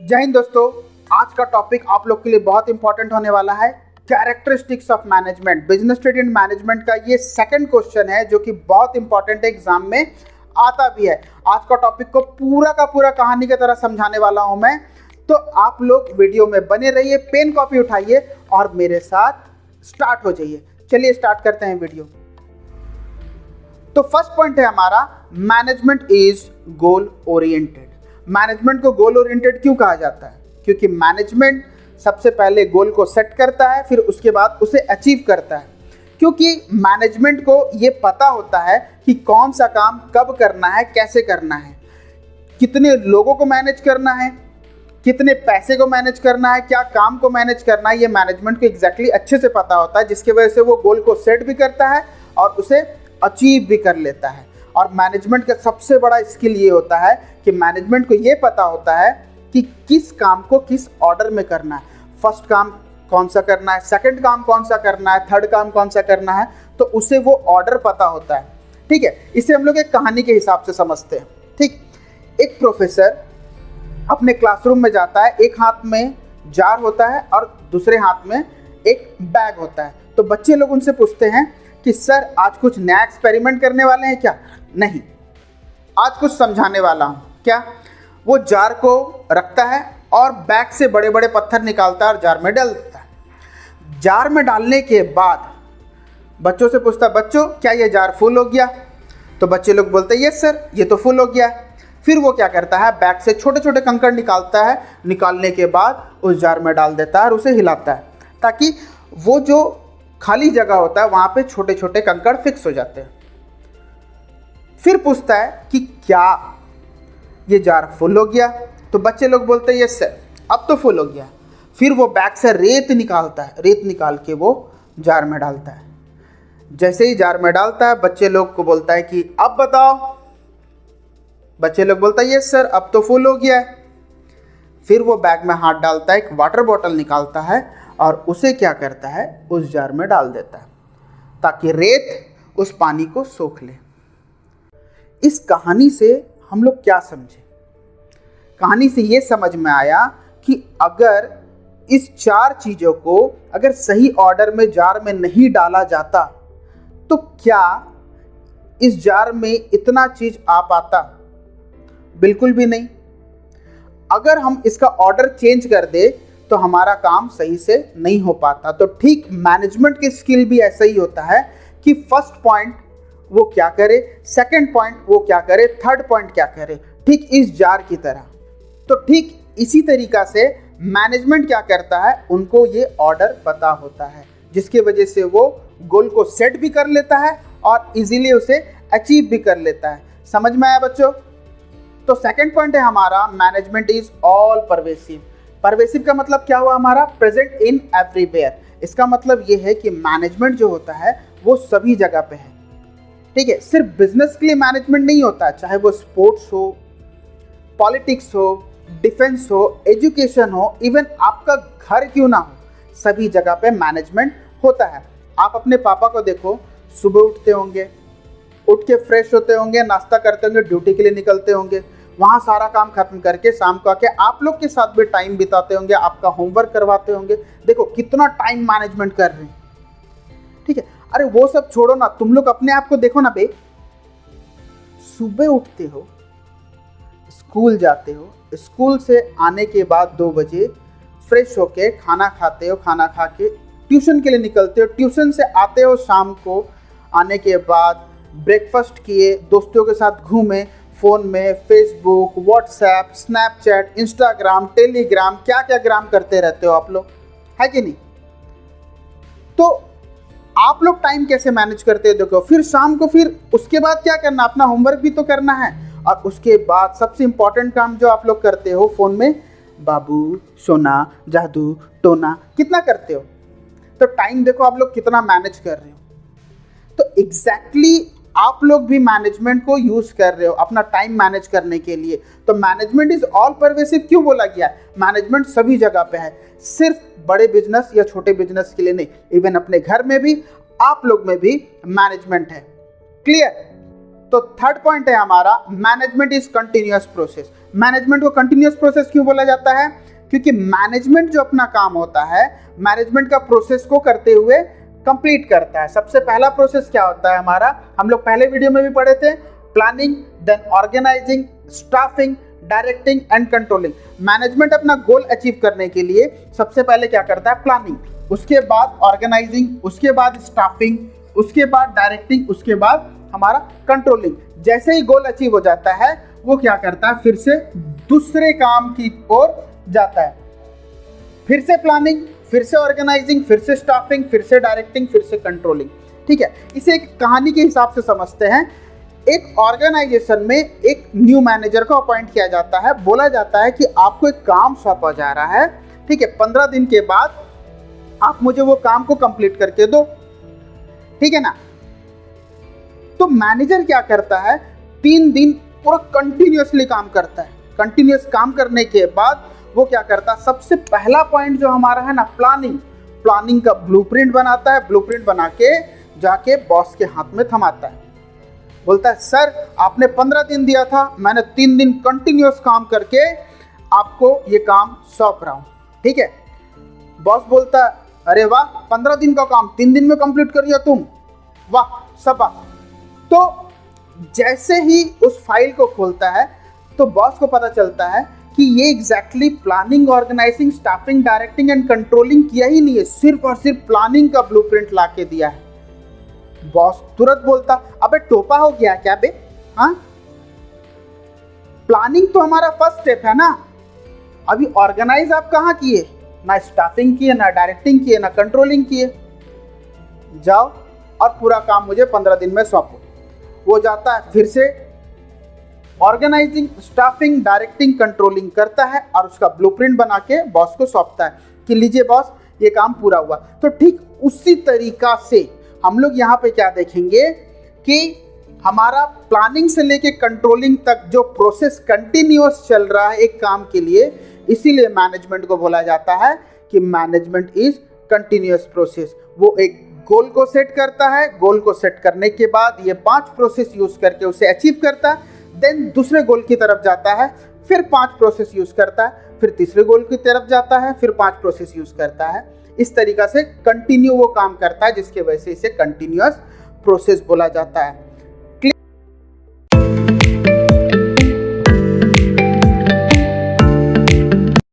जय हिंद दोस्तों। आज का टॉपिक आप लोग के लिए बहुत इंपॉर्टेंट होने वाला है। Characteristics of management, business study and management का ये सेकंड क्वेश्चन है जो कि बहुत इंपॉर्टेंट है, एग्जाम में आता भी है। आज का टॉपिक को पूरा का पूरा कहानी की तरह समझाने वाला हूं मैं, तो आप लोग वीडियो में बने रहिए, पेन कॉपी उठाइए और मेरे साथ स्टार्ट हो जाइए। चलिए स्टार्ट करते हैं वीडियो। तो फर्स्ट पॉइंट है हमारा, management is goal oriented. Management को गोल ओरिएंटेड क्यों कहा जाता है? क्योंकि मैनेजमेंट सबसे पहले गोल को सेट करता है, फिर उसके बाद उसे अचीव करता है। क्योंकि मैनेजमेंट को ये पता होता है कि कौन सा काम कब करना है, कैसे करना है, कितने लोगों को मैनेज करना है, कितने पैसे को मैनेज करना है, क्या काम को मैनेज करना है। ये मैनेजमेंट को एग्जैक्टली अच्छे से पता होता है, जिसकी वजह से वो गोल को सेट भी करता है और उसे अचीव भी कर लेता है। और मैनेजमेंट का सबसे बड़ा स्किल ये होता है कि मैनेजमेंट को ये पता होता है कि किस काम को किस ऑर्डर में करना है। फर्स्ट काम कौन सा करना है, सेकंड काम कौन सा करना है, थर्ड काम कौन सा करना है, तो उसे वो ऑर्डर पता होता है। ठीक है, इसे हम लोग एक कहानी के हिसाब से समझते हैं। ठीक, एक प्रोफेसर अपने क्लासरूम में जाता है, एक हाथ में जार होता है और दूसरे हाथ में एक बैग होता है। तो बच्चे लोग उनसे पूछते हैं कि सर आज कुछ नया एक्सपेरिमेंट करने वाले हैं क्या? नहीं, आज कुछ समझाने वाला हूँ। क्या? वो जार को रखता है और बैग से बड़े बड़े पत्थर निकालता है और जार में डाल देता है। जार में डालने के बाद बच्चों से पूछता है, बच्चों क्या ये जार फुल हो गया? तो बच्चे लोग बोलते हैं यस सर, ये तो फुल हो गया। फिर वो क्या करता है, बैग से छोटे छोटे कंकड़ निकालता है, निकालने के बाद उस जार में डाल देता है और उसे हिलाता है, ताकि वो जो खाली जगह होता है वहाँ पे छोटे छोटे कंकड़ फिक्स हो जाते हैं। फिर पूछता है कि क्या ये जार फुल हो गया? तो बच्चे लोग बोलते हैं यस सर, अब तो फुल हो गया। फिर वो बैग से रेत निकालता है, रेत निकाल के वो जार में डालता है। जैसे ही जार में डालता है, बच्चे लोग को बोलता है कि अब बताओ। बच्चे लोग बोलता है यस सर, अब तो फुल हो गया है। फिर वो बैग में हाथ डालता है, एक वाटर बॉटल निकालता है और उसे क्या करता है, उस जार में डाल देता है, ताकि रेत उस पानी को सोख ले। इस कहानी से हम लोग क्या समझे? कहानी से ये समझ में आया कि अगर इस चार चीज़ों को अगर सही ऑर्डर में जार में नहीं डाला जाता तो क्या इस जार में इतना चीज़ आ पाता? बिल्कुल भी नहीं। अगर हम इसका ऑर्डर चेंज कर दे तो हमारा काम सही से नहीं हो पाता। तो ठीक मैनेजमेंट की स्किल भी ऐसा ही होता है कि फर्स्ट पॉइंट वो क्या करे, सेकंड पॉइंट वो क्या करे, थर्ड पॉइंट क्या करे, ठीक इस जार की तरह। तो ठीक इसी तरीका से मैनेजमेंट क्या करता है, उनको ये ऑर्डर पता होता है, जिसकी वजह से वो गोल को सेट भी कर लेता है और इजीली उसे अचीव भी कर लेता है। समझ में आया बच्चों? तो सेकंड पॉइंट है हमारा, management is all pervasive. Pervasive का मतलब क्या हुआ हमारा? Present in everywhere. इसका मतलब ये है कि मैनेजमेंट जो होता है वो सभी जगह पे है। ठीक है, सिर्फ बिजनेस के लिए मैनेजमेंट नहीं होता है, चाहे वो स्पोर्ट्स हो, पॉलिटिक्स हो, डिफेंस हो, एजुकेशन हो, इवन आपका घर क्यों ना हो, सभी जगह पे मैनेजमेंट होता है। आप अपने पापा को देखो, सुबह उठते होंगे, उठ के फ्रेश होते होंगे, नाश्ता करते होंगे, ड्यूटी के लिए निकलते होंगे, वहाँ सारा काम खत्म करके शाम को आके आप लोग के साथ भी टाइम बिताते होंगे, आपका होमवर्क करवाते होंगे। देखो कितना टाइम मैनेजमेंट कर रहे हैं। ठीक है, अरे वो सब छोड़ो ना, तुम लोग अपने आप को देखो ना बे। सुबह उठते हो, स्कूल जाते हो, स्कूल से आने के बाद 2 बजे फ्रेश होके खाना खाते हो, खाना खा के ट्यूशन के लिए निकलते हो, ट्यूशन से आते हो शाम को, आने के बाद ब्रेकफास्ट किए, दोस्तों के साथ घूमे, फ़ोन में Facebook, WhatsApp, Snapchat, Instagram, Telegram, क्या क्या ग्राम करते रहते हो आप लोग, है कि नहीं? तो आप लोग टाइम कैसे मैनेज करते हो देखो। फिर शाम को फिर उसके बाद क्या करना, अपना होमवर्क भी तो करना है, और उसके बाद सबसे इंपॉर्टेंट काम जो आप लोग करते हो, फ़ोन में बाबू, सोना, जादू, टोना, कितना करते हो। तो टाइम देखो आप लोग कितना मैनेज कर रहे हो। तो एग्जैक्टली आप लोग भी मैनेजमेंट को यूज कर रहे हो अपना टाइम मैनेज करने के लिए। तो मैनेजमेंट इज ऑल परवेसिव क्यों बोला गया है? मैनेजमेंट सभी जगह पे है, सिर्फ बड़े बिजनेस या छोटे बिजनेस के लिए नहीं, इवन अपने घर में भी, आप लोग में भी मैनेजमेंट है। क्लियर? तो थर्ड पॉइंट है हमारा, management is continuous process. Management को कंटिन्यूअस प्रोसेस क्यों बोला जाता है? क्योंकि मैनेजमेंट जो अपना काम होता है, मैनेजमेंट का प्रोसेस को करते हुए कंप्लीट करता है। सबसे पहला प्रोसेस क्या होता है हमारा, हम लोग पहले वीडियो में भी पढ़े थे, planning, then organising, staffing, directing and controlling. Management अपना गोल अचीव करने के लिए सबसे पहले क्या करता है? प्लानिंग, उसके बाद ऑर्गेनाइजिंग, उसके बाद स्टाफिंग, उसके बाद डायरेक्टिंग, उसके बाद हमारा कंट्रोलिंग। जैसे ही गोल अचीव हो जाता है वो क्या करता है? फिर से दूसरे काम की ओर जाता है। फिर से प्लानिंग, फिर से ऑर्गेनाइजिंग, फिर से स्टाफिंग, फिर से डायरेक्टिंग, फिर से कंट्रोलिंग। ठीक है, इसे एक कहानी के हिसाब से समझते हैं। एक ऑर्गेनाइजेशन में एक न्यू मैनेजर को अपॉइंट किया जाता है। बोला जाता है कि आपको एक काम सौंपा जा रहा है, ठीक है, 15 दिन के बाद आप मुझे वो काम को कंप्लीट करके दो, ठीक है ना। तो मैनेजर क्या करता है? 3 दिन पूरा कंटिन्यूअसली काम करता है। कंटिन्यूअस काम करने के बाद वो क्या करता है? सबसे पहला पॉइंट जो हमारा है ना, प्लानिंग, प्लानिंग का ब्लूप्रिंट बनाता है। ब्लूप्रिंट बना के जाके बॉस के हाथ में थमाता है। बोलता है, सर आपने 15 दिन दिया था, मैंने 3 दिन कंटिन्यूअस काम करके आपको ये काम सौंप रहा हूँ, ठीक है। बॉस बोलता है, अरे वाह, 15 दिन का काम 3 दिन में कंप्लीट कर लिया तुम, वाह शाबाश। तो जैसे ही उस फाइल को खोलता है तो बॉस को पता चलता है कि ये exactly planning, organising, staffing, directing and controlling किया ही नहीं है, सिर्फ और सिर्फ प्लानिंग का ब्लूप्रिंट ला के दिया है। बॉस तुरंत बोलता, अबे टोपा हो गया क्या बे? हाँ, प्लानिंग तो हमारा फर्स्ट स्टेप है ना, अभी ऑर्गेनाइज आप कहाँ किए? ना स्टाफिंग किए, ना डायरेक्टिंग किए, ना कंट्रोलिंग किए। जाओ और पूरा काम मुझे 15 दिन में सौंपो। वो जाता है, फिर से ऑर्गेनाइजिंग, स्टाफिंग, डायरेक्टिंग, कंट्रोलिंग करता है और उसका ब्लूप्रिंट बना के बॉस को सौंपता है कि लीजिए बॉस, ये काम पूरा हुआ। तो ठीक उसी तरीका से हम लोग यहाँ पे क्या देखेंगे कि हमारा प्लानिंग से लेके कंट्रोलिंग तक जो प्रोसेस कंटिन्यूअस चल रहा है एक काम के लिए, इसीलिए मैनेजमेंट को बोला जाता है कि मैनेजमेंट इज कंटिन्यूअस प्रोसेस। वो एक गोल को सेट करता है, गोल को सेट करने के बाद ये 5 प्रोसेस यूज करके उसे अचीव करता है, देन दूसरे गोल की तरफ जाता है, फिर 5 प्रोसेस यूज करता है, फिर तीसरे गोल की तरफ जाता है, फिर 5 प्रोसेस यूज करता है। इस तरीका से कंटिन्यू वो काम करता है, जिसके वजह से इसे कंटिन्यूअस प्रोसेस बोला जाता है।